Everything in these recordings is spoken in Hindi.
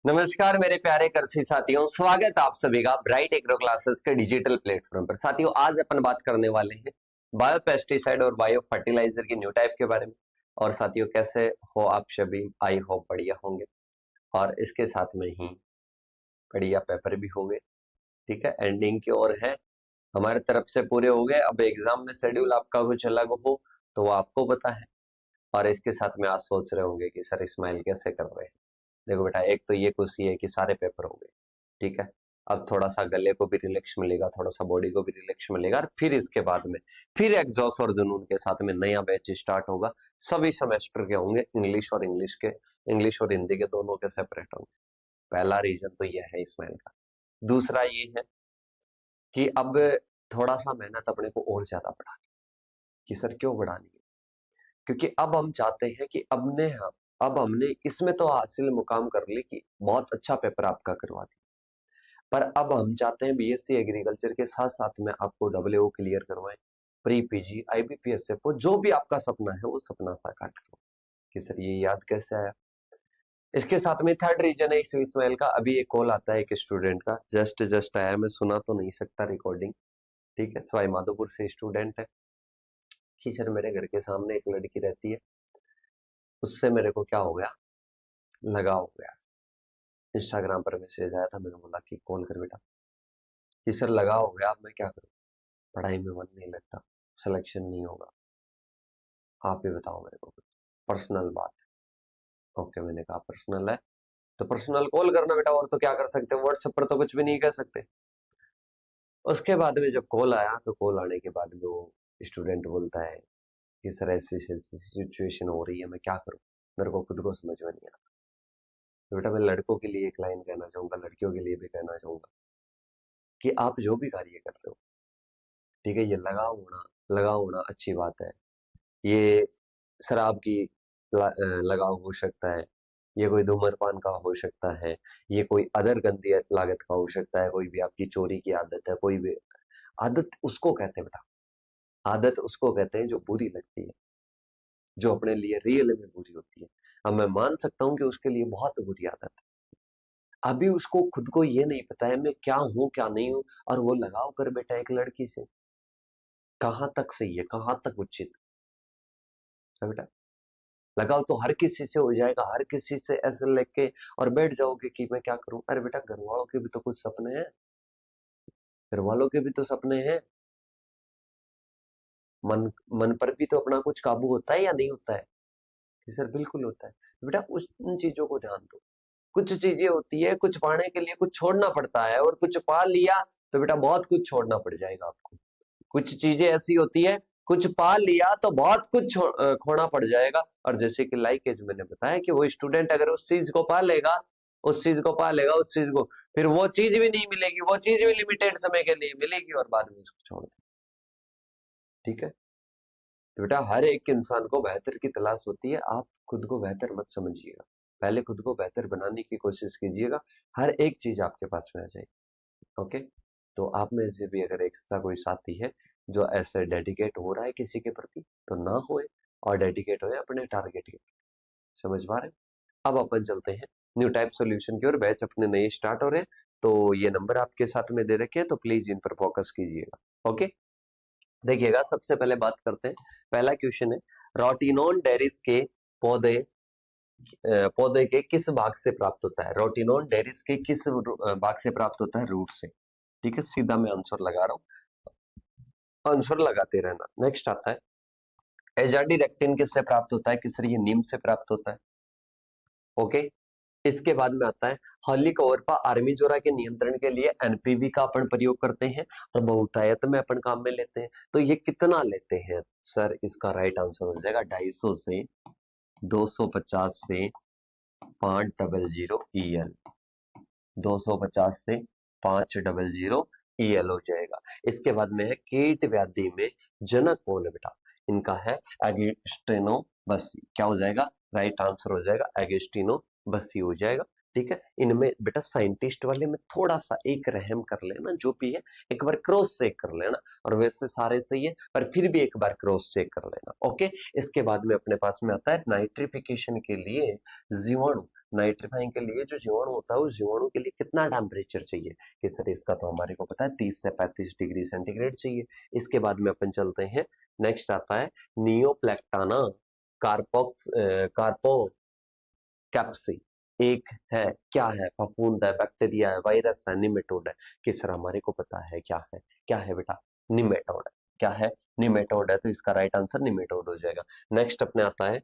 नमस्कार मेरे प्यारे कृषि साथियों, स्वागत है आप सभी का ब्राइट एग्रो क्लासेस के डिजिटल प्लेटफॉर्म पर। साथियों, आज अपन बात करने वाले हैं बायो पेस्टिसाइड और बायो फर्टिलाइजर की न्यू टाइप के बारे में। और साथियों, कैसे हो आप सभी? आई होप बढ़िया होंगे और इसके साथ में ही बढ़िया पेपर भी होंगे। ठीक है, एंडिंग की ओर है, हमारी तरफ से पूरे हो गए। अब एग्जाम में शेड्यूल आपका कुछ अलग हो तो वो आपको पता है। और इसके साथ में आज सोच रहे होंगे कि सर इस्माइल कैसे कर रहे हैं। देखो बेटा, एक तो ये खुशी है कि सारे पेपर हो गए। ठीक है, अब थोड़ा सा गले को भी रिलैक्स मिलेगा, थोड़ा सा बॉडी को भी रिलैक्स मिलेगा, और फिर इसके बाद में फिर एक जोश और जुनून के साथ में नया बैच स्टार्ट होगा। सभी सेमेस्टर के होंगे, इंग्लिश और हिंदी के दोनों के सेपरेट होंगे। पहला रीजन तो यह है इसमें का। दूसरा ये है कि अब थोड़ा सा मेहनत अपने को और ज्यादा बढ़ानी। कि सर क्यों बढ़ानी है? क्योंकि अब हम चाहते हैं कि अब हमने इसमें तो हासिल मुकाम कर ली कि बहुत अच्छा पेपर आपका करवा दिया, पर अब हम चाहते हैं बीएससी एग्रीकल्चर के साथ साथ में आपको डब्ल्यूओ क्लियर करवाएं, प्री पीजी आईबीपीएसएफ जो भी आपका सपना है वो सपना साकार करो। कि सर ये याद कैसे आया? इसके साथ में थर्ड रीजन है इस इस्माइल का। अभी एक कॉल आता है एक स्टूडेंट का, जस्ट जस्ट आया, मैं सुना तो नहीं सकता रिकॉर्डिंग। ठीक है, सवाई माधोपुर से स्टूडेंट है कि सर मेरे घर के सामने एक लड़की रहती है, उससे मेरे को क्या हो गया, लगा हो गया। इंस्टाग्राम पर मैसेज आया था, मैंने बोला कि कॉल कर बेटा। कि सर लगा हो गया, अब मैं क्या करूं? पढ़ाई में मन नहीं लगता, सिलेक्शन नहीं होगा, आप ही बताओ मेरे को कुछ पर्सनल बात है। ओके, मैंने कहा पर्सनल है तो पर्सनल कॉल करना बेटा, और तो क्या कर सकते हैं, व्हाट्सएप पर तो कुछ भी नहीं कह सकते। उसके बाद में जब कॉल आया तो कॉल आने के बाद में वो स्टूडेंट बोलता है कि सर ऐसी ऐसी सिचुएशन हो रही है, मैं क्या करूं, मेरे को खुद को समझ में नहीं आता। तो बेटा, मैं लड़कों के लिए एक लाइन कहना चाहूंगा, लड़कियों के लिए भी कहना चाहूंगा कि आप जो भी कार्य कर रहे हो, ठीक है, ये लगाव होना अच्छी बात है। ये शराब की लगाव हो सकता है, ये कोई धूम्रपान का हो सकता है, ये कोई अदर गंदी लागत का हो सकता है, कोई भी आपकी चोरी की आदत है, कोई भी आदत उसको कहते हैं बेटा। आदत उसको कहते हैं जो बुरी लगती है, जो अपने लिए रियल में बुरी होती है। अब मैं मान सकता हूं कि उसके लिए बहुत बुरी आदत है, अभी उसको खुद को ये नहीं पता है मैं क्या हूं क्या नहीं हूं, और वो लगाव कर बेटा एक लड़की से, कहां तक सही है, कहां तक उचित है बेटा? लगाव तो हर किसी से हो जाएगा, हर किसी से ऐसे लेके और बैठ जाओगे कि मैं क्या करूं। अरे बेटा, घर वालों के भी तो कुछ सपने हैं, घर वालों के भी तो सपने हैं। मन मन पर भी तो अपना कुछ काबू होता है या नहीं होता है? कि सर बिल्कुल होता है। तो बेटा उन चीजों को ध्यान दो। कुछ चीजें होती है, कुछ पाने के लिए कुछ छोड़ना पड़ता है, और कुछ पा लिया तो बेटा बहुत कुछ छोड़ना पड़ जाएगा आपको। कुछ चीजें ऐसी होती है, कुछ पा लिया तो बहुत कुछ खोना पड़ जाएगा। और जैसे कि लाइक जो मैंने बताया कि वो स्टूडेंट अगर उस चीज को पा लेगा, उस चीज को, फिर वो चीज भी नहीं मिलेगी, वो चीज भी लिमिटेड समय के लिए मिलेगी और बाद में उसको छोड़ देगा। ठीक है, तो बेटा हर एक इंसान को बेहतर की तलाश होती है, आप खुद को बेहतर मत समझिएगा, पहले खुद को बेहतर बनाने की कोशिश कीजिएगा, हर एक चीज आपके पास में आ जाएगी। ओके, तो आप में से भी अगर एक ऐसा कोई साथी है जो ऐसे डेडिकेट हो रहा है किसी के प्रति, तो ना होए और डेडिकेट होए अपने टारगेट के। समझ पा रहे हैं? अब अपन चलते हैं न्यू टाइप सॉल्यूशन की ओर। बैच अपने नए स्टार्ट हो रहे हैं, तो ये नंबर आपके साथ में दे रखे हैं, तो प्लीज इन पर फोकस कीजिएगा। ओके, देखिएगा, सबसे पहले बात करते हैं। पहला क्वेश्चन है, रोटिनोन डेरिस के पौधे पौधे के किस भाग से प्राप्त होता है? रोटिनोन डेरिस के किस भाग से प्राप्त होता है? रूट से। ठीक है, सीधा मैं आंसर लगा रहा हूं, आंसर लगाते रहना। नेक्स्ट आता है, एजाडीरेक्टिन किससे प्राप्त होता है? किससे? ये नीम से प्राप्त होता है। ओके, इसके बाद में आता है, हेलिकोवर्पा आर्मीजोरा के नियंत्रण के लिए एनपीवी का अपन प्रयोग करते हैं और बहुतायत में अपन काम में लेते हैं। तो ये कितना लेते हैं? सर इसका राइट आंसर हो जाएगा 250 से 250 से 500 EL। 250 से 500 EL हो जाएगा। इसके बाद में है, कीट व्याधि में जनक कौन है बेटा? इनका है एगिस्टिनो बस्सी। क्या हो जाएगा? राइट आंसर हो जाएगा एगिस्टिनो बस्सी हो जाएगा। ठीक है, इनमें बेटा साइंटिस्ट वाले में थोड़ा सा एक रहम कर लेना, जो भी है एक बार क्रॉस चेक कर लेना, और वैसे सारे सही है पर फिर भी एक बार क्रॉस चेक कर लेना। ओके, इसके बाद में अपने पास में आता है नाइट्रिफिकेशन के लिए जीवाणु। नाइट्रीफाइंग के लिए जो जीवाणु होता है उस जीवाणु के लिए कितना टेम्परेचर चाहिए कि सर इसका तो हमारे को पता है 30 से 35 डिग्री सेंटीग्रेड चाहिए। इसके बाद में अपन चलते हैं, नेक्स्ट आता है नियोप्लैक्टाना कार्पो कैप्सी। एक है, क्या है, फफूंद है, बैक्टीरिया है, वायरस है, निमेटोड है कि सर हमारे को पता है क्या है बेटा, निमेटोड है। क्या है, निमेटोड है, तो इसका राइट आंसर निमेटोड हो जाएगा। नेक्स्ट अपने आता है,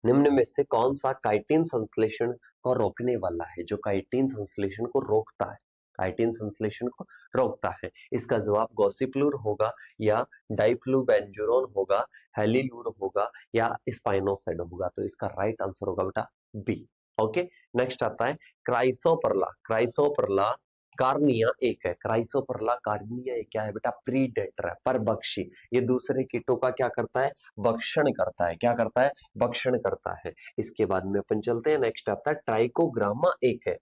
निम्न में से कौन सा काइटिन संश्लेषण को रोकने वाला है, जो काइटिन संश्लेषण को रोकता है, काइटिन संश्लेषण को रोकता है। इसका जवाब गॉसिप्लूर होगा या डाइफ्लूबेंजुरोन होगा, हेलिलूर होगा या स्पाइनोसाइड होगा, तो इसका राइट आंसर होगा बेटा बी। ओके, नेक्स्ट आता है क्राइसोपरला कार्निया एक है, क्राइसोपरला कार्निया एक क्या है बेटा, प्रीडेटर है, परभक्षी। ये दूसरे कीटों का क्या करता है, भक्षण करता है। क्या करता है, भक्षण करता है। इसके बाद में अपन चलते हैं, नेक्स्ट आता है ट्राइकोग्रामा एक है,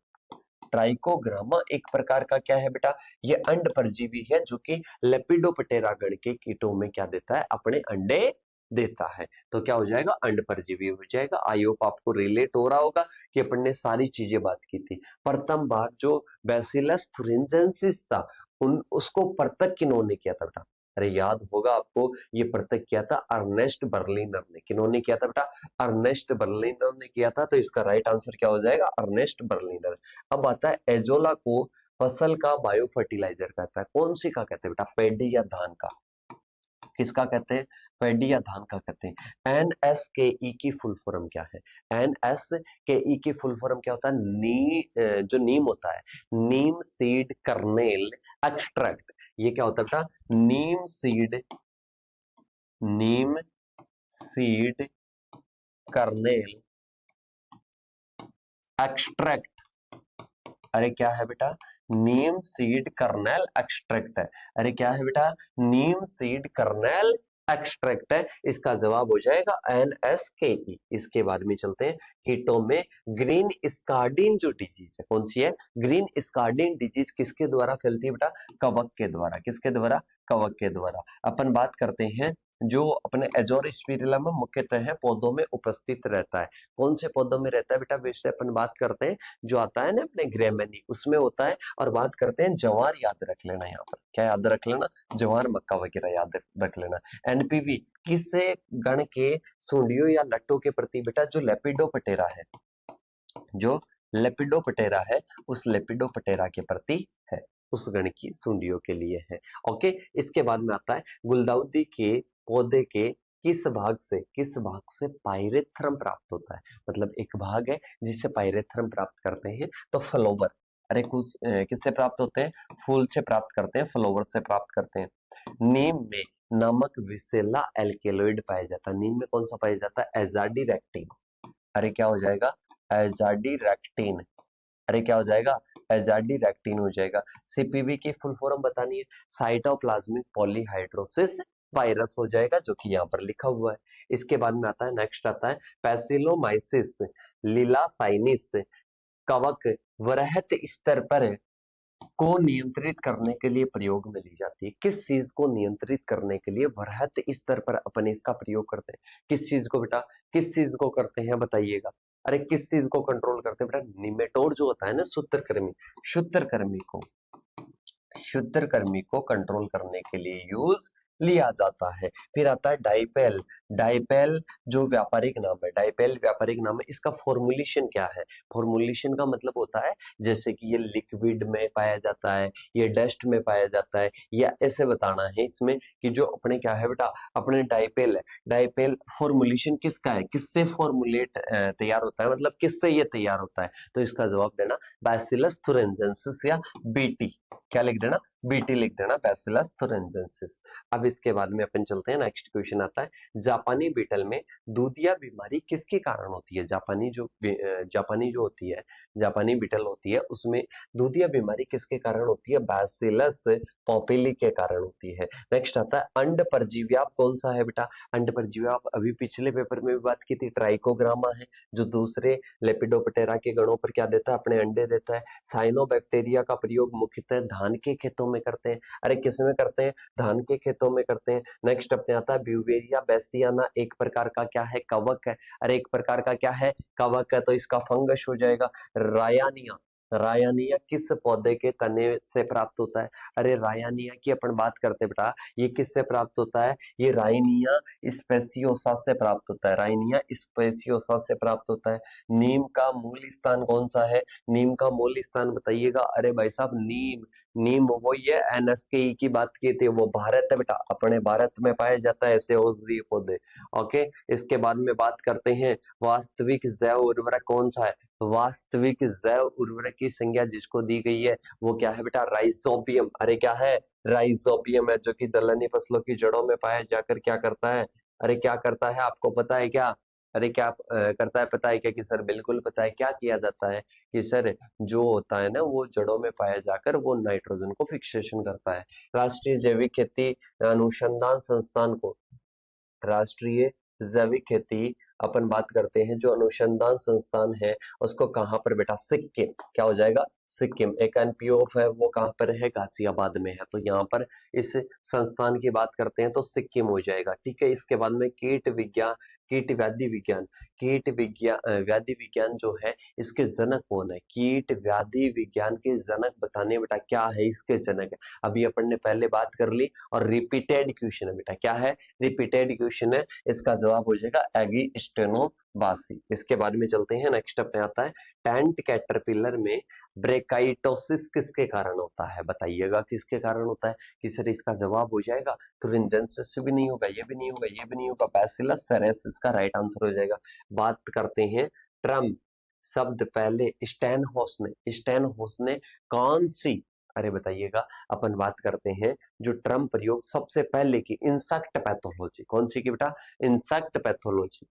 ट्राइकोग्रामा एक प्रकार का क्या है बेटा, ये अंड परजीवी है जो कि लेपिडोप्टेरा गण के कीटों में क्या देता है, अपने अंडे देता है। तो क्या हो जाएगा, अंड परजीवी हो जाएगा। आई होप आपको रिलेट हो रहा होगा कि अपन ने सारी चीजें बात की थी। प्रथम बार जो बैसिलस थुरिंजेंसिस था उसको परतक किन्होंने किया था बेटा, अरे याद होगा आपको, ये परतक किया था अर्नेस्ट बर्लिनर ने। किन्होंने किया था बेटा, अर्नेस्ट बर्लिनर ने किया था। तो इसका राइट आंसर क्या हो जाएगा, अर्नेस्ट बर्लिनर। अब आता है एजोला को फसल का बायो फर्टिलाइजर कहता है, कौन सी का कहते हैं बेटा, पैडी या धान का, किसका कहते हैं, पैडी या धान का कहते हैं। NSKE की फुल फॉर्म क्या है, NSKE की फुल फॉर्म क्या होता है, जो नीम होता है, नीम सीड कर्नेल एक्सट्रैक्ट, ये क्या होता है बेटा, नीम सीड कर्नेल एक्सट्रैक्ट। अरे क्या है बेटा, नीम सीड कर्नेल एक्सट्रैक्ट है। अरे क्या है बेटा, नीम सीड कर्नेल एक्सट्रैक्ट है। इसका जवाब हो जाएगा NSKE। इसके बाद में चलते हैं, कीटों में ग्रीन स्कार्डिन जो डिजीज है, कौन सी है, ग्रीन स्कार्डिन डिजीज किसके द्वारा फैलती है बेटा, कवक के द्वारा। किसके द्वारा, कवक के द्वारा। अपन बात करते हैं जो अपने एजोरिस्पिरिलम में मुख्यतः है पौधों में उपस्थित रहता है। कौन से पौधों में रहता है बेटा, वैसे अपन बात करते हैं जो आता है ना अपने ग्रेमनी, उसमें होता है। और बात करते हैं जवार, याद रख लेना, यहाँ पर क्या याद रख लेना, जवार मक्का वगैरह याद रख लेना। NPV किससे गण के सूंडियों या लट्टों के प्रति बेटा, जो लेपिडोप्टेरा है, जो लेपिडोप्टेरा है उस लेपिडोप्टेरा के प्रति है, उस गण की सूंडियों के लिए है। ओके, इसके बाद में आता है गुलदाउदी के पौधे के किस भाग से पायरेथ्रम प्राप्त होता है, मतलब एक भाग है जिससे पायरेथ्रम प्राप्त करते हैं, तो फ्लावर। अरे कुछ किससे प्राप्त होते हैं, फूल से प्राप्त करते हैं, फ्लावर से प्राप्त करते हैं। नीम में नमक विसेला एल्केलॉइड पाया जाता है, नीम में कौन सा पाया जाता है, एजाडीरेक्टिन। अरे क्या हो जाएगा, एजाडीरेक्टिन। अरे क्या हो जाएगा, एजाडीरेक्टिन हो जाएगा। CPV की फुल फॉर्म बतानी है, साइटोप्लाज्मिक पॉलीहाइड्रोसिस वायरस हो जाएगा, जो कि यहाँ पर लिखा हुआ है। इसके बाद में आता है, नेक्स्ट आता है पैसिलोमाइसिस लीलासाइनिस कवक वृहत स्तर पर को नियंत्रित करने के लिए प्रयोग में ली जाती है। किस चीज को नियंत्रित करने के लिए वृहत स्तर पर अपन इसका प्रयोग करते हैं, किस चीज को बेटा, किस चीज को करते हैं बताइएगा। अरे किस चीज को कंट्रोल करते हैं बेटा, निमेटोड जो होता है ना, शुत्रकर्मी को कंट्रोल करने के लिए यूज लिया जाता है। फिर आता है डाइपेल, डाइपेल जो व्यापारिक नाम है, डाइपेल व्यापारिक नाम है। इसका फॉर्मुलेशन क्या है, फॉर्मुलेशन का मतलब होता है जैसे कि ये लिक्विड में पाया जाता है, ये डस्ट में पाया जाता है, या ऐसे बताना है इसमें कि जो अपने क्या है बेटा, अपने डाइपेल है, डाइपेल फॉर्मुलेशन किसका है, किससे फॉर्मुलेट तैयार होता है, मतलब किससे ये तैयार होता है। तो इसका जवाब देना बैसिलस थुरिंजेंसिस या BT। क्या लिख देना, BT लिख देना, बैसिलस थुरिंजेंसिस। अब इसके बाद में अपन चलते हैं, नेक्स्ट क्वेश्चन आता है, जापानी बीटल में दूधिया बीमारी किसके कारण होती है, जापानी जो होती है, जापानी बीटल होती है, उसमें दूधिया बीमारी किसके कारण होती है, बैसिलस पॉपिली के कारण होती है। नेक्स्ट आता है अंड परजीव्याप कौन सा है बेटा, अंड परजीव्याप अभी पिछले पेपर में भी बात की थी, ट्राइकोग्रामा है, जो दूसरे लेपिडोप्टेरा के गणों पर क्या देता है, अपने अंडे देता है। साइनोबैक्टीरिया का प्रयोग मुख्यतः धान के खेतों में करते हैं। अरे किस में करते हैं? धान के खेतों में करते हैं। नेक्स्ट अपने आता है ब्यूवेरिया बेसियाना, एक प्रकार का क्या है? कवक है। अरे एक प्रकार का क्या है? कवक है, तो इसका फंगस हो जाएगा। रायानिया, रायानिया किस पौधे के तने से प्राप्त होता है? अरे रायानिया की अपन बात करते हैं बेटा, ये किससे प्राप्त होता है? ये राइनिया स्पेसियोसा से प्राप्त होता है। राइनिया स्पेसियोसा से प्राप्त होता है। नीम का मूल स्थान कौन सा है? नीम का मूल स्थान बताइएगा। अरे भाई साहब, नीम, नीम वही है, NSKE की बात की थी, वो भारत है बेटा, अपने भारत में पाया जाता है ऐसे औषधीय पौधे। ओके, इसके बाद में बात करते हैं वास्तविक जैव उर्वरक कौन सा है? वास्तविक जैव उर्वरक की संज्ञा जिसको दी गई है वो क्या है बेटा? राइजोबियम। अरे क्या है? राइजोबियम है, जो कि दलहनी फसलों की जड़ों में पाया जाकर क्या करता है? अरे क्या करता है, आपको पता है क्या? अरे क्या करता है, पता है क्या? कि सर बिल्कुल पता है। क्या किया जाता है कि सर जो होता है ना वो जड़ों में पाया जाकर वो नाइट्रोजन को फिक्सेशन करता है। राष्ट्रीय जैविक खेती अनुसंधान संस्थान को, राष्ट्रीय जैविक खेती अपन बात करते हैं, जो अनुसंधान संस्थान है उसको कहाँ पर बेटा? सिक्किम। क्या हो जाएगा? सिक्किम। एक NPOF है, वो कहाँ पर है? गाजियाबाद में है, तो यहाँ पर इस संस्थान की बात करते हैं तो सिक्किम हो जाएगा। ठीक है, इसके बाद में कीट विज्ञान, कीट व्याधि विज्ञान, कीट विज्ञान व्याधि विज्ञान जो है इसके जनक कौन है? कीट व्याधि विज्ञान के जनक बताने बेटा, क्या है इसके जनक? अभी अपन ने पहले बात कर ली और रिपीटेड क्वेश्चन है बेटा। क्या है? रिपीटेड क्वेश्चन है, इसका जवाब हो जाएगा एगिस्टेनोबासी। इसके बाद में चलते हैं, नेक्स्ट अपने आता है टेंट कैटरपिलर में ब्रेकाइटोसिस किसके कारण होता है? बताइएगा किसके कारण होता है? कि सर इसका जवाब हो जाएगा थ्रिंजेंसिस भी नहीं होगा, ये भी नहीं होगा, ये भी नहीं होगा, बैसिलस सेरेसिस का राइट आंसर हो जाएगा। बात करते हैं ट्रम्प शब्द पहले स्टैनहोस ने कौन सी, अरे बताइएगा, अपन बात करते हैं जो ट्रम्प प्रयोग सबसे पहले की इंसेक्ट पैथोलॉजी, कौन सी की बेटा? इंसेक्ट पैथोलॉजी,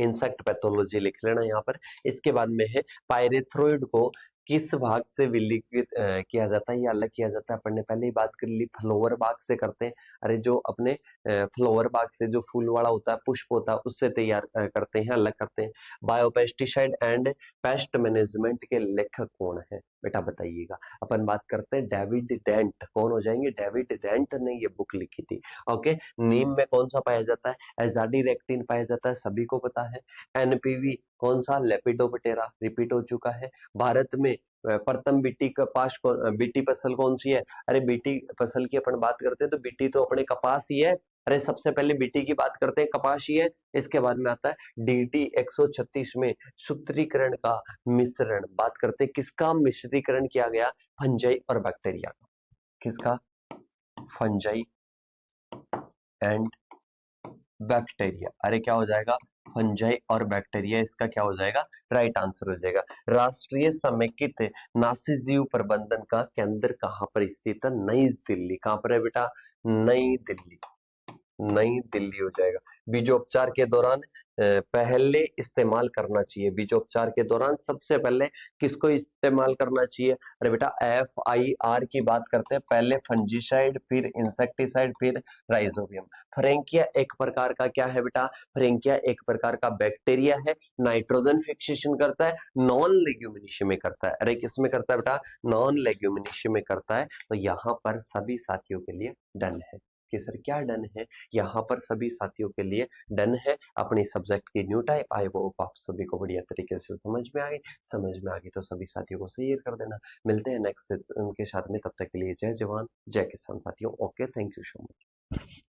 इंसेक्ट पैथोलॉजी लिख लेना यहाँ पर। इसके बाद में है पायरेथ्रोइड को किस भाग से विलिखित किया जाता है या अलग किया जाता है? अपन ने पहले ही बात कर ली, फ्लावर भाग से करते हैं। अरे जो अपने फ्लावर भाग से जो फूल वाला होता है, पुष्प होता है, उससे तैयार करते हैं, अलग करते हैं। बायोपेस्टिसाइड एंड पेस्ट मैनेजमेंट के लेखक कौन है बेटा? बताइएगा। अपन बात करते हैं डेविड डेंट, कौन हो जाएंगे? डेविड डेंट ने ये बुक लिखी थी। ओके, नीम में कौन सा पाया जाता है? एजाडीरेक्टिन पाया जाता है, सभी को पता है। NPV कौन सा? लेपिडोप्टेरा, रिपीट हो चुका है। भारत में प्रथम बीटी कपास बीटी फसल कौन सी है? अरे बीटी फसल की अपन बात करते हैं तो बीटी तो अपने कपास ही है। अरे सबसे पहले बीटी की बात करते हैं, कपास ही है। इसके बाद में आता है DT 136 में सूत्रीकरण का मिश्रण, बात करते हैं किसका मिश्रीकरण किया गया? फंजाई और बैक्टीरिया का। किसका? Fungi and bacteria. अरे क्या हो जाएगा? फंजाई और बैक्टीरिया, इसका क्या हो जाएगा? राइट आंसर हो जाएगा। राष्ट्रीय समेकित नासीजीव प्रबंधन का केंद्र कहाँ पर स्थित है? नई दिल्ली। कहाँ पर है बेटा? नई दिल्ली, नई दिल्ली हो जाएगा। बीजोपचार के दौरान पहले इस्तेमाल करना चाहिए, बीजोपचार के दौरान सबसे पहले किसको इस्तेमाल करना चाहिए? अरे बेटा FIR की बात करते हैं, पहले फंजीसाइड, फिर इंसेक्टिसाइड, फिर राइजोबियम। फ्रेंकिया एक प्रकार का क्या है बेटा? फ्रेंकिया एक प्रकार का बैक्टीरिया है, नाइट्रोजन फिक्सेशन करता है, नॉन लेग्यूमिनेशी में करता है। अरे किस में करता है बेटा? नॉन लेग्यूमिनेशी में करता है। तो यहाँ पर सभी साथियों के लिए डन है कि सर क्या डन है? यहाँ पर सभी साथियों के लिए डन है। अपने सब्जेक्ट की न्यू टाइप आई वो आप सभी को बढ़िया तरीके से समझ में आ गई। समझ में आ गई तो सभी साथियों को शेयर कर देना। मिलते हैं नेक्स्ट उनके साथ में, तब तक के लिए जय जवान जय किसान साथियों। Okay, thank you so much.